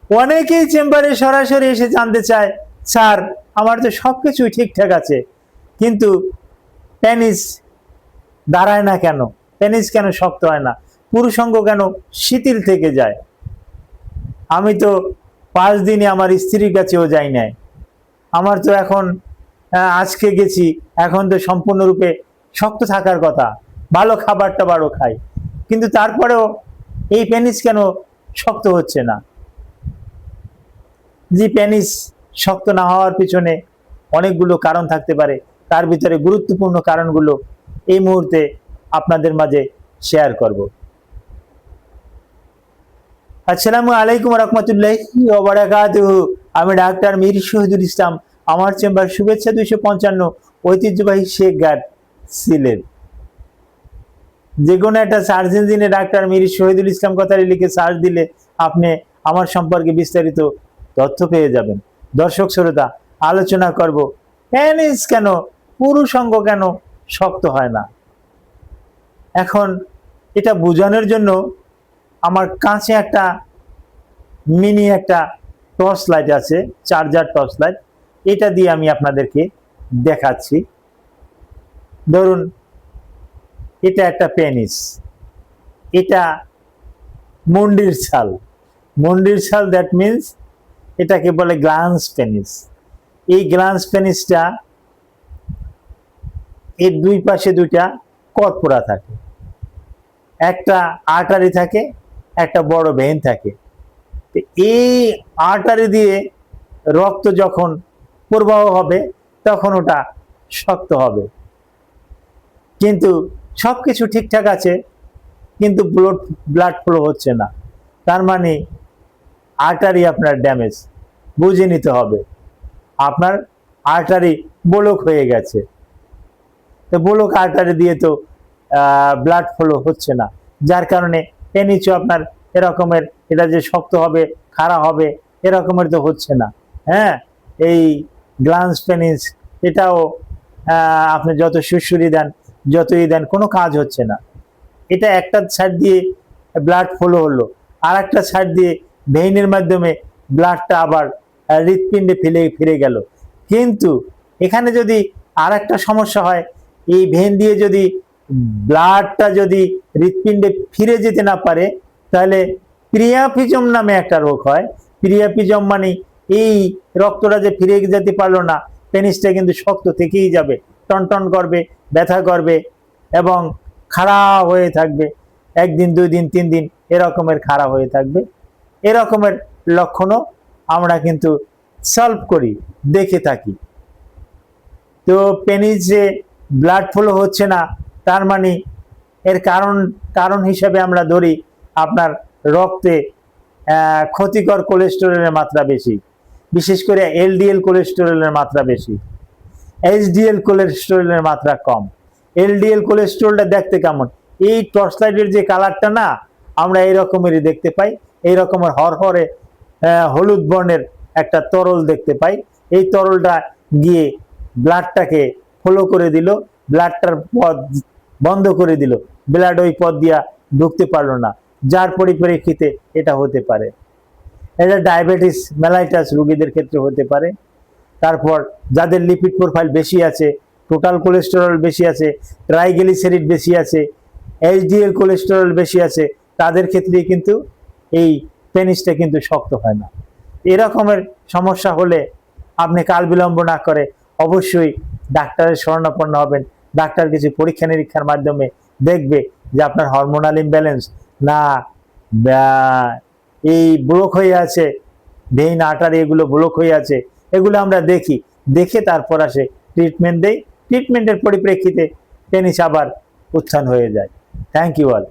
অনেকেই চেম্বারে সরাসরি এসে জানতে চায়, স্যার আমার তো সবকিছুই ঠিকঠাক আছে, কিন্তু পেনিস দাঁড়ায় না কেন, পেনিস কেন শক্ত হয় না, পুরুষাঙ্গ কেন শিথিল থেকে যায়? আমি তো 5 দিনে আমার স্ত্রীর কাছেও যাই নাই, আমার তো এখন আজকে গেছি, এখন তো সম্পূর্ণরূপে শক্ত থাকার কথা, ভালো খাবার টাবারও খাই, কিন্তু তারপরেও এই পেনিস কেন শক্ত হচ্ছে না? যে পেনিস শক্ত না হওয়ার পিছনে অনেকগুলো কারণ থাকতে পারে, তার ভিতরে গুরুত্বপূর্ণ কারণগুলো এই মুহূর্তে আপনাদের মাঝে শেয়ার করব। আসসালামু আলাইকুম রহমতুল্লাহি ওয়া বারাকাতুহু। আমি ডাক্তার মীর শহীদুল ইসলাম, আমার চেম্বার শুভেচ্ছা 255, ঐতিহ্যবাহী শেখ গার্ড সিলেট। যে কোনো একটা সার্চ ইঞ্জিনে ডাক্তার মীর শহীদুল ইসলাম কথাটি লিখে সার্চ দিলে আপনি আমার সম্পর্কে বিস্তারিত তথ্য পেয়ে যাবেন। দর্শক শ্রোতা, আলোচনা করব পেনিস কেন, পুরুষাঙ্গ কেন শক্ত হয় না। এখন এটা বোঝানোর জন্য আমার কাছে একটা মিনি একটা টর্চ লাইট আছে, চার্জার টর্চ লাইট, এটা দিয়ে আমি আপনাদেরকে দেখাচ্ছি। ধরুন এটা একটা পেনিস, এটা মুন্ডির ছাল, মুন্ডির ছাল, দ্যাট মিনস এটাকে বলে গ্ল্যান্স পেনিস। এই গ্ল্যান্স পেনিসটা এর দুই পাশে দুইটা কর্পোরা থাকে, একটা আর্টারি থাকে, একটা বড় ভেন থাকে। এই আর্টারি দিয়ে রক্ত যখন প্রবাহ হবে তখন ওটা শক্ত হবে, কিন্তু সবকিছু ঠিকঠাক আছে, কিন্তু ব্লাড ফ্লো হচ্ছে না, তার মানে আর্টারি আপনার ড্যামেজ। বুঝে নিতে হবে আপনার আর্টারি ব্লক হয়ে গেছে, তো ব্লক আর্টারি দিয়ে তো ব্লাড ফ্লো হচ্ছে না, যার কারণে পেনিসও আপনার এরকমের, এটা যে শক্ত হবে খাড়া হবে এরকমের তো হচ্ছে না। হ্যাঁ, এই গ্ল্যান্স পেনিস এটাও আপনি যত সুড়সুড়ি দেন, যতই দেন, কোনো কাজ হচ্ছে না। এটা একটা সাইড দিয়ে ব্লাড ফ্লো হলো, আর একটা সাইড দিয়ে ভেইনের মাধ্যমে ব্লাডটা আবার হৃৎপিণ্ডে ফিরে গেল। কিন্তু এখানে যদি আর একটা সমস্যা হয়, এই ভেন দিয়ে যদি ব্লাডটা যদি হৃৎপিণ্ডে ফিরে যেতে না পারে, তাহলে প্রিয়াপিজম নামে একটা রোগ হয়। প্রিয়াপিজম মানে এই রক্তটা যে ফিরে যেতে পারলো না, পেনিসটা কিন্তু শক্ত থেকেই যাবে, টনটন করবে, ব্যথা করবে এবং খাড়া হয়ে থাকবে, 1 দিন 2 দিন 3 দিন এরকমের খাড়া হয়ে থাকবে। এরকমের লক্ষণও আমরা কিন্তু সলভ করি, দেখে থাকি। তো পেনিস যে ব্লাড ফ্লো হচ্ছে না, তার মানে এর কারণ হিসেবে আমরা ধরি আপনার রক্তে ক্ষতিকর কোলেস্টেরলের মাত্রা বেশি, বিশেষ করে এলডিএল কোলেস্টেরলের মাত্রা বেশি, এইচডিএল কোলেস্টেরলের মাত্রা কম। এলডিএল কোলেস্টেরলটা দেখতে কেমন? এই টর্চ লাইটের যে কালারটা না, আমরা এই রকমেরই দেখতে পাই, এই রকমের হরহরে হলুদ বর্ণের একটা তরল দেখতে পাই। এই তরলটা গিয়ে ব্লাডটাকে ফলো করে দিল, ব্লাডটার পথ বন্ধ করে দিল, ব্লাড ওই পথ দিয়া ঢুকতে পারলো না, যার পরিপ্রেক্ষিতে এটা হতে পারে। এটা ডায়াবেটিস মেলাইটাস রোগীদের ক্ষেত্রে হতে পারে। তারপর যাদের লিপিড প্রোফাইল বেশি আছে, টোটাল কোলেস্টেরল বেশি আছে, ট্রাইগ্লিসারিড বেশি আছে, এইচডিএল কোলেস্টেরল বেশি আছে, তাদের ক্ষেত্রে কিন্তু এই পেনিসটা কিন্তু শক্ত হয় না। এরকমের সমস্যা হলে আপনি কাল বিলম্ব না করে অবশ্যই ডাক্তারের শরণাপন্ন হবেন। ডাক্তার কিছু পরীক্ষা নিরীক্ষার মাধ্যমে দেখবে যে আপনার হরমোনাল ইমব্যালেন্স না এই ব্লক হয়ে আছে, ভেইন আর্টারি এগুলো ব্লক হয়ে আছে, এগুলো আমরা দেখি, দেখে তারপর আসে ট্রিটমেন্ট দেই। ট্রিটমেন্টের পরিপ্রেক্ষিতে পেনিস আবার উত্থান হয়ে যায়। Thank you all.